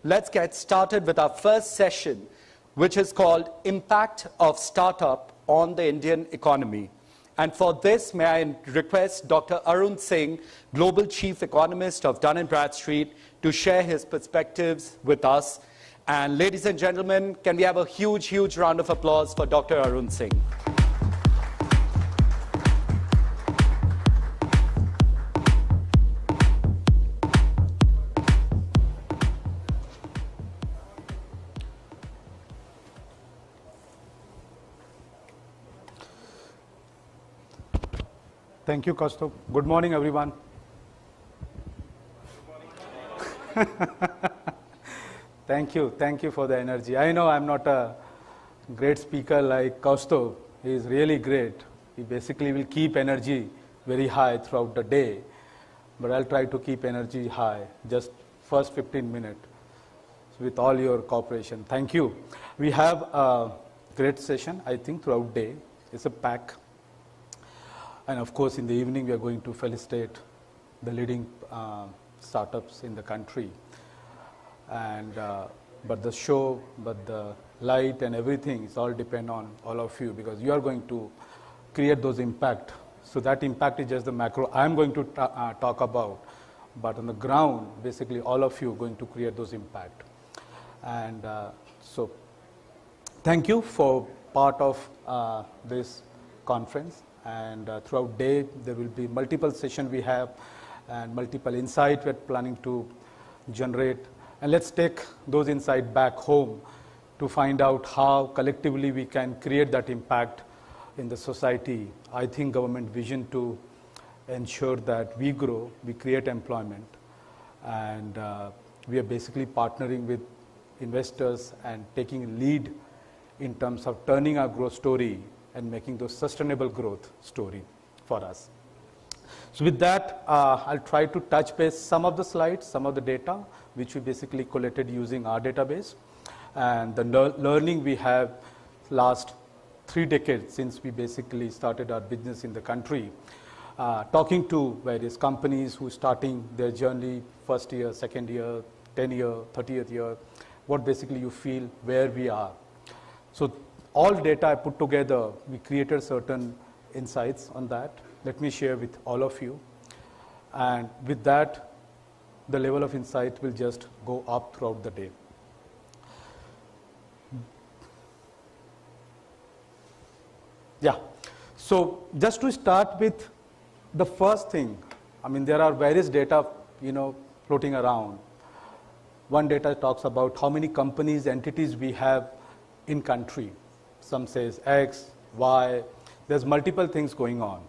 let's get started with our first session, which is called Impact of Startup on the Indian Economy. And for this, may I request Dr. Arun Singh, Global Chief Economist of Dun & Bradstreet, to share his perspectives with us. And ladies and gentlemen, can we have a huge, huge round of applause for Dr. Arun Singh? Thank you, Kaustubh. Good morning, everyone. Good morning. Thank you for the energy. I know I'm not a great speaker like Kaustubh. He is really great. He basically will keep energy very high throughout the day, but I'll try to keep energy high just first 15 minutes with all your cooperation. Thank you. We have a great session, I think, throughout the day. It's a pack. And of course, in the evening, we are going to felicitate the leading startups in the country. And but the show, but the light and everything, it's all depend on all of you, because you are going to create those impact. So that impact is just the macro I'm going to talk about. But on the ground, basically, all of you are going to create those impact. And so thank you for part of this conference. And throughout day, there will be multiple sessions we have and multiple insights we're planning to generate. And let's take those insights back home to find out how collectively we can create that impact in the society. I think government vision to ensure that we grow, we create employment, and we are basically partnering with investors and taking lead in terms of turning our growth story and making those sustainable growth story for us. So with that, I'll try to touch base some of the slides, some of the data, which we basically collected using our database. And the learning we have last 3 decades since we basically started our business in the country, talking to various companies who are starting their journey, first year, second year, 10 year, 30th year, what basically you feel where we are. So all data I put together, we created certain insights on that. Let me share with all of you. And with that, the level of insight will just go up throughout the day. Yeah. So just to start with the first thing, I mean, there are various data, floating around. One data talks about how many companies, entities we have in country. Some says X, Y, there's multiple things going on.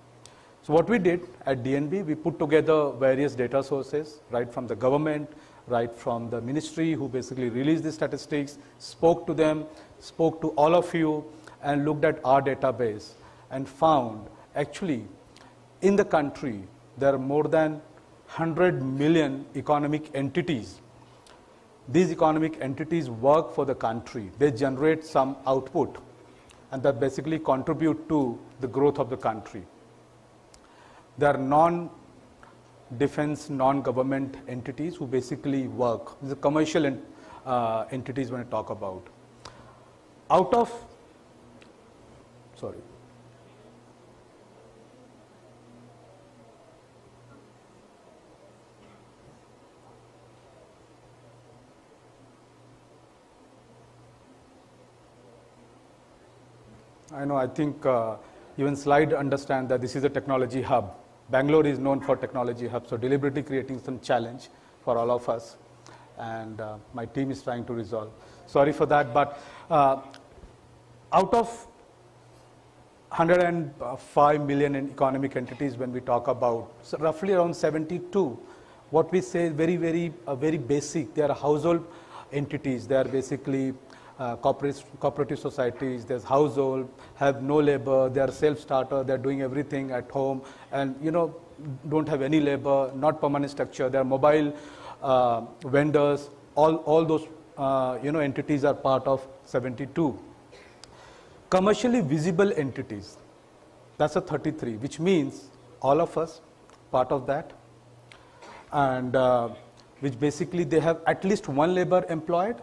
So what we did at DNB, we put together various data sources, right from the government, right from the ministry who basically released the statistics, spoke to them, spoke to all of you, and looked at our database and found actually in the country, there are more than 100 million economic entities. These economic entities work for the country. They generate some output, and that basically contribute to the growth of the country. There are non-defense, non-government entities who basically work. These are commercial entities when I talk about. Out of, sorry. I know, I think even slide understand that this is a technology hub. Bangalore is known for technology hub, so deliberately creating some challenge for all of us. And my team is trying to resolve. Sorry for that, but out of 105 million in economic entities when we talk about, so roughly around 72, what we say is very basic. They are household entities. They are basically cooperative societies. There's household, have no labor, they are self-starter, they're doing everything at home, and don't have any labor, not permanent structure. They are mobile vendors. All those entities are part of 72. Commercially visible entities, that's a 33, which means all of us part of that. And which basically they have at least one labor employed,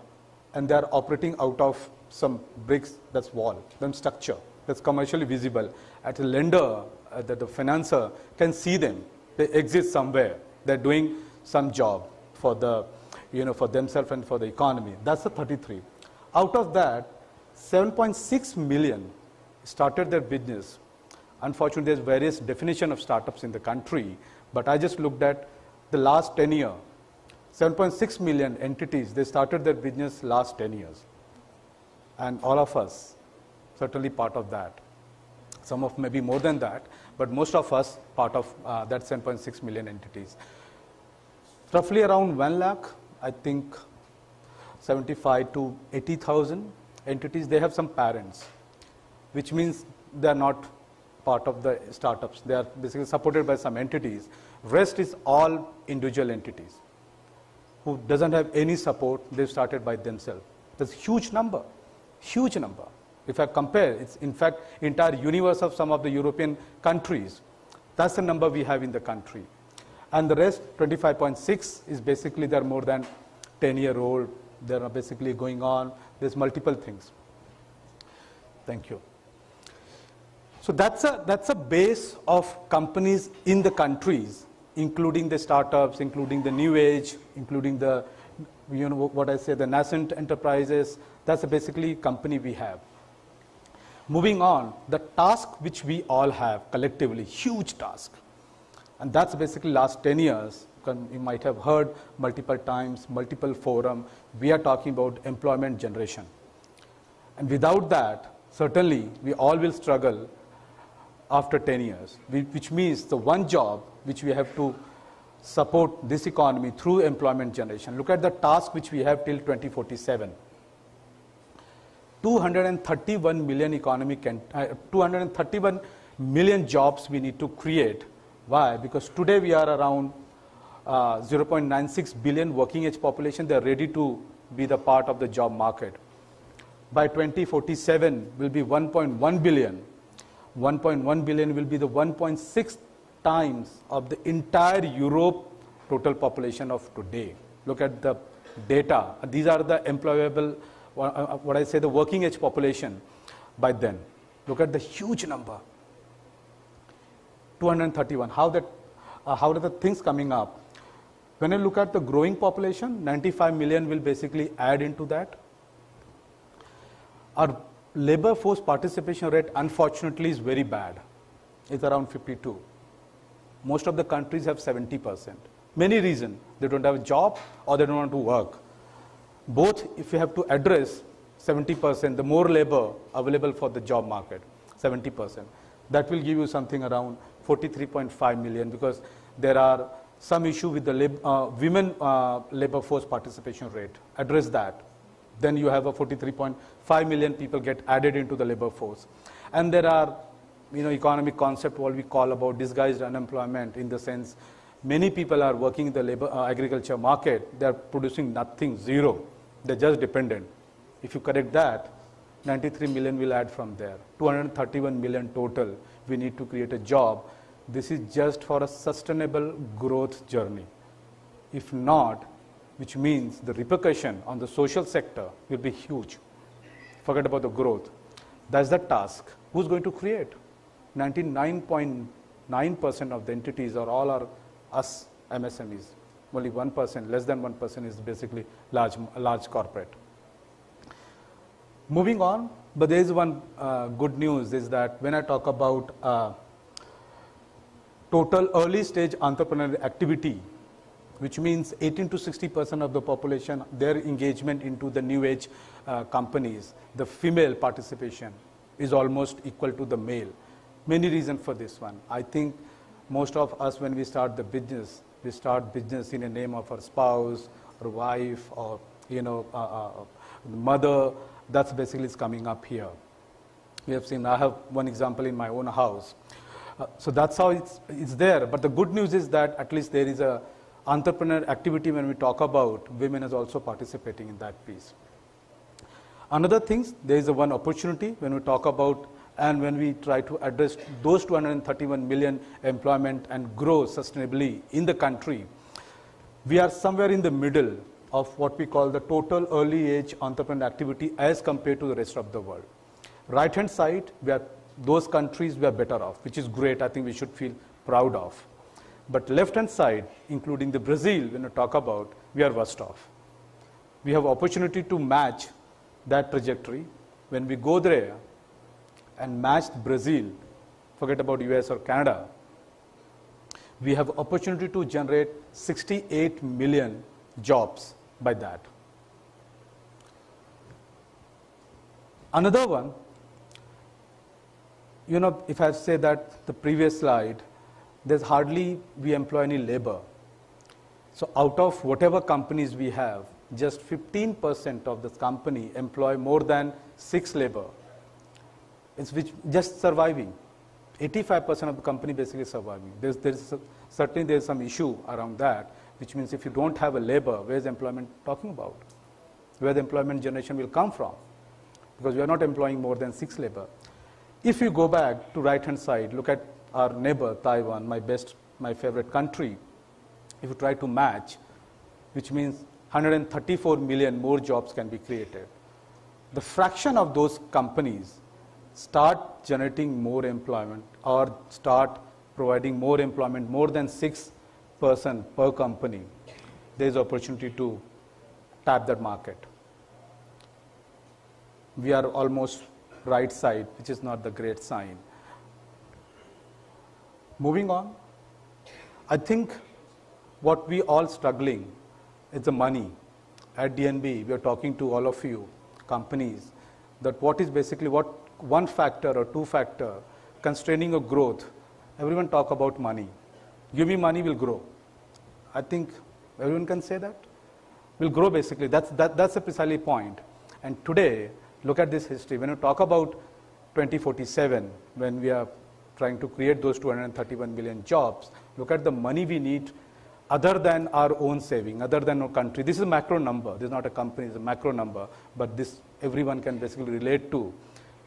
and they are operating out of some bricks, that's wall, then structure, that's commercially visible. At a lender, that the financer can see them, they exist somewhere, they're doing some job for the, for themselves and for the economy. That's the 33. Out of that, 7.6 million started their business. Unfortunately, there's various definition of startups in the country, but I just looked at the last 10 years. 7.6 million entities, they started their business last 10 years. And all of us, certainly part of that. Some of maybe more than that, but most of us part of that 7.6 million entities. Roughly around 1 lakh, I think 75 to 80,000 entities, they have some parents, which means they are not part of the startups. They are basically supported by some entities. Rest is all individual entities who doesn't have any support. They've started by themselves. That's a huge number, huge number. If I compare, it's in fact entire universe of some of the European countries. That's the number we have in the country. And the rest, 25.6, is basically they're more than 10-year-old. They're basically going on. There's multiple things. Thank you. So that's a base of companies in the countries, including the startups, including the new age, including the, what I say, the nascent enterprises. That's basically company we have. Moving on, the task which we all have collectively, huge task. And that's basically last 10 years. You might have heard multiple times, multiple forum, we are talking about employment generation. And without that, certainly we all will struggle after 10 years, which means the one job which we have to support this economy through employment generation. Look at the task which we have till 2047. 231 million 231 million jobs we need to create. Why? Because today we are around 0.96 billion working age population. They are ready to be the part of the job market. By 2047 will be 1.1 billion. 1.1 billion will be the 1.6 times of the entire Europe total population of today. Look at the data. These are the employable, what I say, the working age population by then. Look at the huge number. 231. How are the things coming up? When I look at the growing population, 95 million will basically add into that. Our labor force participation rate, unfortunately, is very bad. It's around 52. Most of the countries have 70%. Many reasons. They don't have a job or they don't want to work. Both, if you have to address 70%, the more labor available for the job market, 70%. That will give you something around 43.5 million, because there are some issue with the women labor force participation rate. Address that. Then you have a 43.5 million people get added into the labor force. And there are, economic concept what we call about disguised unemployment, in the sense many people are working in the labor agriculture market. They are producing nothing, zero. They're just dependent. If you correct that, 93 million will add from there. 231 million total. We need to create a job. This is just for a sustainable growth journey. If not, which means the repercussion on the social sector will be huge. Forget about the growth. That's the task. Who's going to create? 99.9% of the entities are us MSMEs. Only 1%, less than 1% is basically large corporate. Moving on, but there is one good news, is that when I talk about total early stage entrepreneurial activity, which means 18 to 60% of the population, their engagement into the new age companies, the female participation is almost equal to the male. Many reasons for this one. I think most of us, when we start the business, we start business in the name of our spouse or wife or mother. That's basically is coming up here. We have seen, I have one example in my own house. So that's how it's there. But the good news is that at least there is a entrepreneur activity when we talk about women is also participating in that piece. Another thing, there is a one opportunity when we talk about and when we try to address those 231 million employment and grow sustainably in the country. We are somewhere in the middle of what we call the total early age entrepreneur activity as compared to the rest of the world. Right-hand side, those countries we are better off, which is great. I think we should feel proud of. But left-hand side, including the Brazil, when we talk about, we are worst off. We have opportunity to match that trajectory. When we go there and match Brazil, forget about US or Canada, we have opportunity to generate 68 million jobs by that. Another one, if I say that the previous slide, there's hardly we employ any labor. So out of whatever companies we have, just 15% of this company employ more than 6 labor. It's just surviving. 85% of the company basically surviving. Certainly there's some issue around that, which means if you don't have a labor, where's employment talking about? Where the employment generation will come from? Because we are not employing more than 6 labor. If you go back to right-hand side, look at our neighbor, Taiwan, my favorite country. If you try to match, which means 134 million more jobs can be created. The fraction of those companies start generating more employment or start providing more employment, more than 6% per company, there is opportunity to tap that market. We are almost right side, which is not the great sign. Moving on, I think what we all struggling is the money. At DNB, we are talking to all of you, companies, that what is basically what one factor or two factor constraining a growth. Everyone talk about money. Give me money, we'll grow. I think everyone can say that. We'll grow basically. That's a precisely point. And today, look at this history. When you talk about 2047, when we are trying to create those 231 million jobs, look at the money we need other than our own saving, other than our country. This is a macro number. This is not a company, it's a macro number. But this everyone can basically relate to.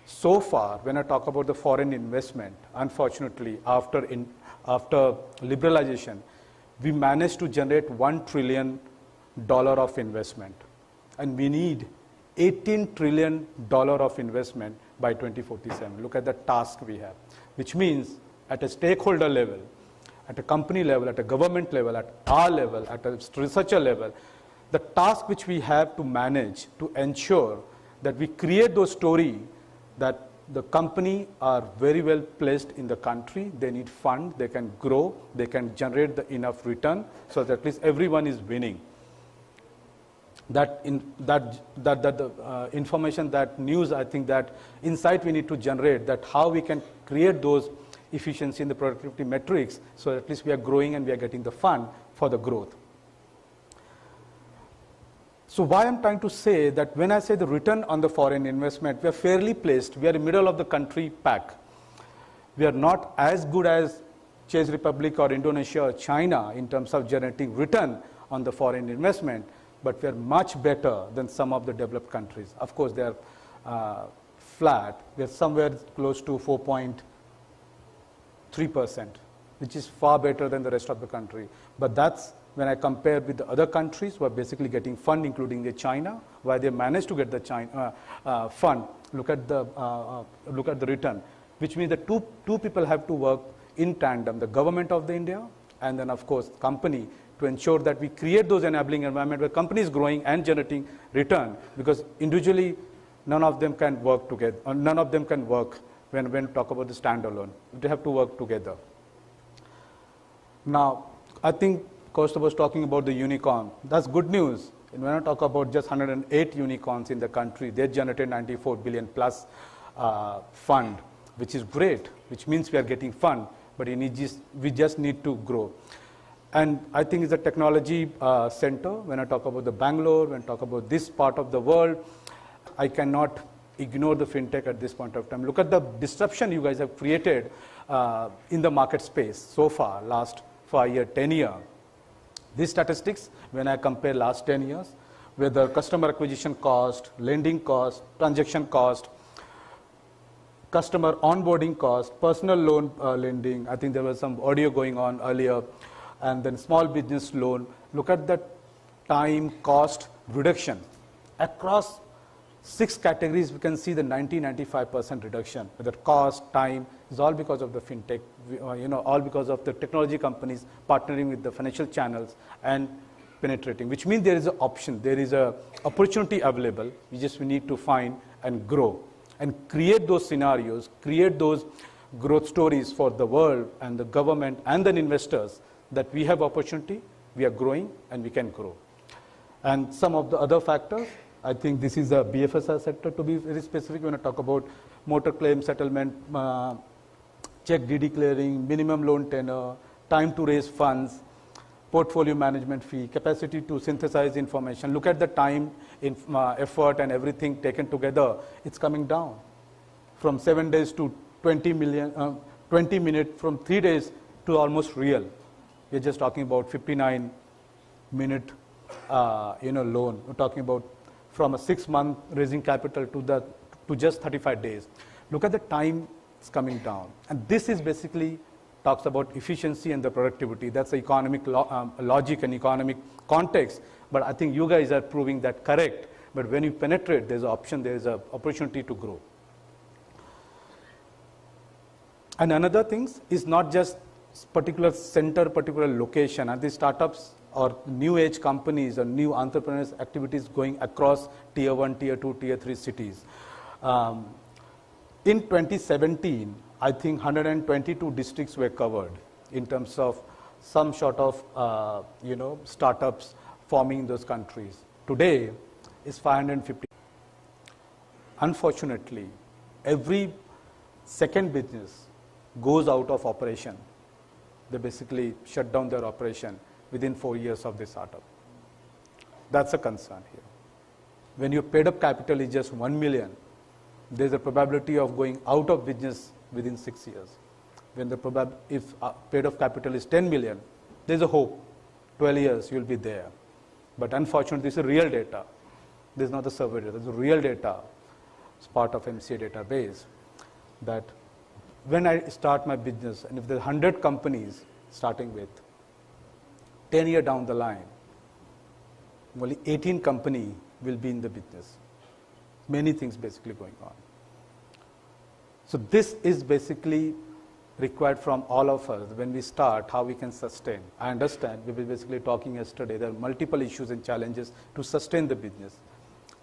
So far, when I talk about the foreign investment, unfortunately, after liberalization, we managed to generate $1 trillion of investment. And we need $18 trillion of investment by 2047. Look at the task we have, which means at a stakeholder level, at a company level, at a government level, at our level, at a researcher level, the task which we have to manage to ensure that we create those stories that the company are very well placed in the country, they need fund, they can grow, they can generate the enough return so that at least everyone is winning. That information, that news, I think that insight we need to generate, that how we can create those efficiency in the productivity metrics so that at least we are growing and we are getting the fund for the growth. So why I'm trying to say that when I say the return on the foreign investment, we are fairly placed. We are in the middle of the country pack. We are not as good as Czech Republic or Indonesia or China in terms of generating return on the foreign investment, but we are much better than some of the developed countries. Of course, they are flat. We are somewhere close to 4.3%, which is far better than the rest of the country. But that's when I compare with the other countries who are basically getting fund, including the China, where they managed to get the China fund. Look at the return, which means that two people have to work in tandem: the government of the India and then of course company, to ensure that we create those enabling environment where company is growing and generating return. Because individually, none of them can work together. Or none of them can work when talk about the standalone. They have to work together. Now, I think Costa was talking about the unicorn. That's good news. And when I talk about just 108 unicorns in the country, they generated 94 billion plus fund, which is great, which means we are getting fund, but we just need to grow. And I think it's a technology center. When I talk about the Bangalore, when I talk about this part of the world, I cannot ignore the fintech at this point of time. Look at the disruption you guys have created in the market space so far, last 5 years, 10 years. These statistics, when I compare last 10 years, whether customer acquisition cost, lending cost, transaction cost, customer onboarding cost, personal loan lending, I think there was some audio going on earlier, and then small business loan, look at the time cost reduction. Across 6 categories, we can see the 90-95% reduction. Whether cost, time, is all because of the fintech, all because of the technology companies partnering with the financial channels and penetrating, which means there is an option, there is an opportunity available. We need to find and grow and create those scenarios, create those growth stories for the world and the government and the investors that we have opportunity, we are growing and we can grow. And some of the other factors, I think this is a BFSI sector, to be very specific, when I talk about motor claim settlement, check DD clearing, minimum loan tenor, time to raise funds, portfolio management fee, capacity to synthesize information. Look at the time, effort and everything taken together, it's coming down from 7 days to 20 minutes, from 3 days to almost real. We're just talking about 59-minute loan. We're talking about from a 6-month raising capital to just 35 days. Look at the time it's coming down. And this is basically talks about efficiency and the productivity. That's the economic logic and economic context. But I think you guys are proving that correct. But when you penetrate, there's an option, there's an opportunity to grow. And another thing is not just particular center, particular location. And these startups or new age companies or new entrepreneurs activities going across tier 1, tier 2, tier 3 cities. In 2017, I think 122 districts were covered in terms of some sort of startups forming in those countries. Today is 550. Unfortunately, every second business goes out of operation. They basically shut down their operation within 4 years of the startup. That's a concern here. When your paid up capital is just 1 million, there's a probability of going out of business within 6 years. When if paid up capital is 10 million, there's a hope. 12 years you'll be there. But unfortunately, this is real data. This is not the survey data. This is real data. It's part of MCA database. That when I start my business, and if there's 100 companies starting with, 10 years down the line, only 18 companies will be in the business. Many things basically going on. So this is basically required from all of us when we start, how we can sustain. I understand, we were basically talking yesterday, there are multiple issues and challenges to sustain the business.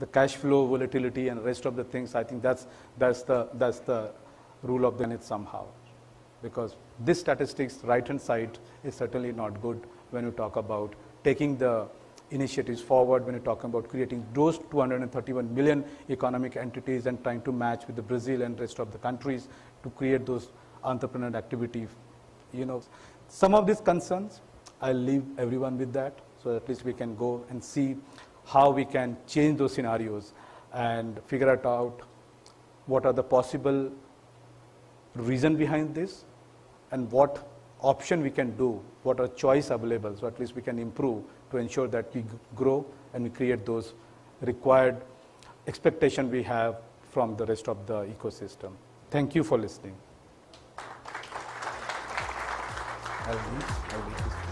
The cash flow, volatility and rest of the things, I think that's the rule of the planet somehow. Because this statistics, right-hand side, is certainly not good when you talk about taking the initiatives forward, when you're talking about creating those 231 million economic entities and trying to match with the Brazil and rest of the countries to create those entrepreneurial activity. Some of these concerns, I'll leave everyone with that, so at least we can go and see how we can change those scenarios and figure out what are the possible reason behind this and what option we can do, what are choice available, so at least we can improve to ensure that we grow and we create those required expectation we have from the rest of the ecosystem. Thank you for listening.